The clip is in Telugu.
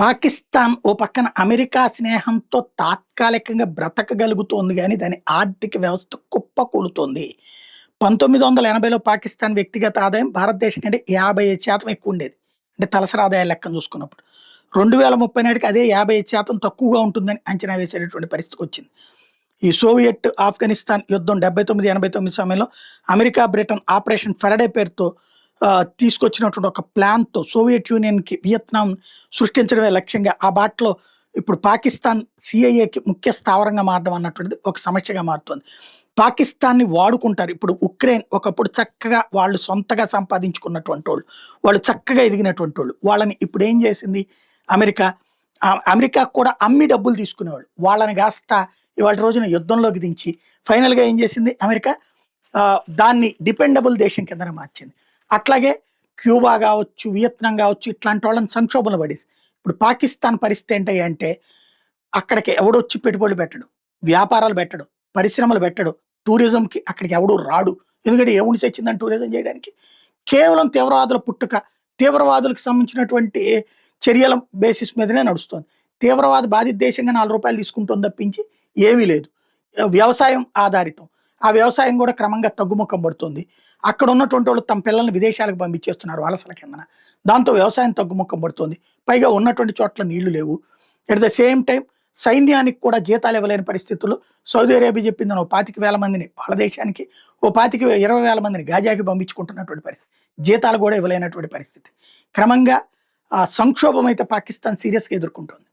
పాకిస్తాన్ ఓ పక్కన అమెరికా స్నేహంతో తాత్కాలికంగా బ్రతకగలుగుతోంది గానీ, దాని ఆర్థిక వ్యవస్థ కుప్పకూలుతోంది. 1980లో పాకిస్తాన్ వ్యక్తిగత ఆదాయం భారతదేశం కంటే 55% ఎక్కువుండేది. అంటే తలసరి ఆదాయాల లెక్కన చూసుకున్నప్పుడు. 2030 నాటికి అదే 55% తక్కువగా ఉంటుందని అంచనా వేసేటటువంటి పరిస్థితికొచ్చింది. ఈ సోవియట్, ఆఫ్ఘనిస్తాన్ యుద్ధం 79, 89 సమయంలో అమెరికా, బ్రిటన్ ఆపరేషన్ ఫెరడే పేరుతో తీసుకొచ్చినటువంటి ఒక ప్లాన్‌తో సోవియట్ యూనియన్‌కి వియత్నాం సృష్టించడమే లక్ష్యంగా ఆ బాటలో ఇప్పుడు పాకిస్తాన్ సీఐఏకి ముఖ్య స్థావరంగా మారడం అన్నటువంటిది ఒక సమస్యగా మారుతోంది. పాకిస్తాన్‌ని వాడుకుంటారు. ఇప్పుడు ఉక్రెయిన్ ఒకప్పుడు చక్కగా వాళ్ళు సొంతగా సంపాదించుకున్నటువంటోళ్ళు. వాళ్ళు చక్కగా ఎదిగినటువంటోళ్ళు. వాళ్ళని ఇప్పుడేం చేసింది అమెరికా? అమెరికాకు కూడా అమ్మి డబ్బులు తీసుకునేవాళ్ళు. వాళ్ళని కాస్త ఇవాల్టి రోజున యుద్ధంలోకి దించి ఫైనల్‌గా ఏం చేసింది అమెరికా? దాన్ని డిపెండబుల్ దేశం కిందన మార్చింది. అట్లాగే క్యూబా గావచ్చు, వియత్నాం గావచ్చు ఇట్లాంటి వాళ్ళని సంక్షోభంలో పడేసి. ఇప్పుడు పాకిస్తాన్ పరిస్థితి ఏంటయ్యంటే, అక్కడికి ఎవడొచ్చి పెట్టుబడులు పెట్టడు. వ్యాపారాలు పెట్టడు. పరిశ్రమలు పెట్టడు. టూరిజంకి అక్కడికి ఎవడు రాడు. ఎందుకంటే ఏముండి చచ్చిందని టూరిజం చేయడానికి. కేవలం తీవ్రవాదుల పుట్టుక, తీవ్రవాదులకు సంబంధించినటువంటి చర్యల బేసిస్ మీదనే నడుస్తోంది. తీవ్రవాద బాధిత దేశంగా రూ. 4 తీసుకుంటోంది తప్పించి ఏమీ లేదు. వ్యవసాయం ఆధారితం. ఆ వ్యవసాయం కూడా క్రమంగా తగ్గుముఖం పడుతుంది. అక్కడ ఉన్నటువంటి వాళ్ళు తమ పిల్లల్ని విదేశాలకు పంపించేస్తున్నారు వలసల కిందన. దాంతో వ్యవసాయం తగ్గుముఖం పడుతుంది. పైగా ఉన్నటువంటి చోట్ల నీళ్లు లేవు. ఎట్ ద సేమ్ టైమ్ సైన్యానికి కూడా జీతాలు ఇవ్వలేని పరిస్థితుల్లో సౌదీ అరేబియా చెప్పిందని ఓ 25,000 మందిని వాళ్ళ దేశానికి, ఓ 20,000 మందిని గాజాకి పంపించుకుంటున్నటువంటి పరిస్థితి. జీతాలు కూడా ఇవ్వలేనటువంటి పరిస్థితి. క్రమంగా ఆ సంక్షోభం అయితే పాకిస్తాన్ సీరియస్‌గా ఎదుర్కొంటోంది.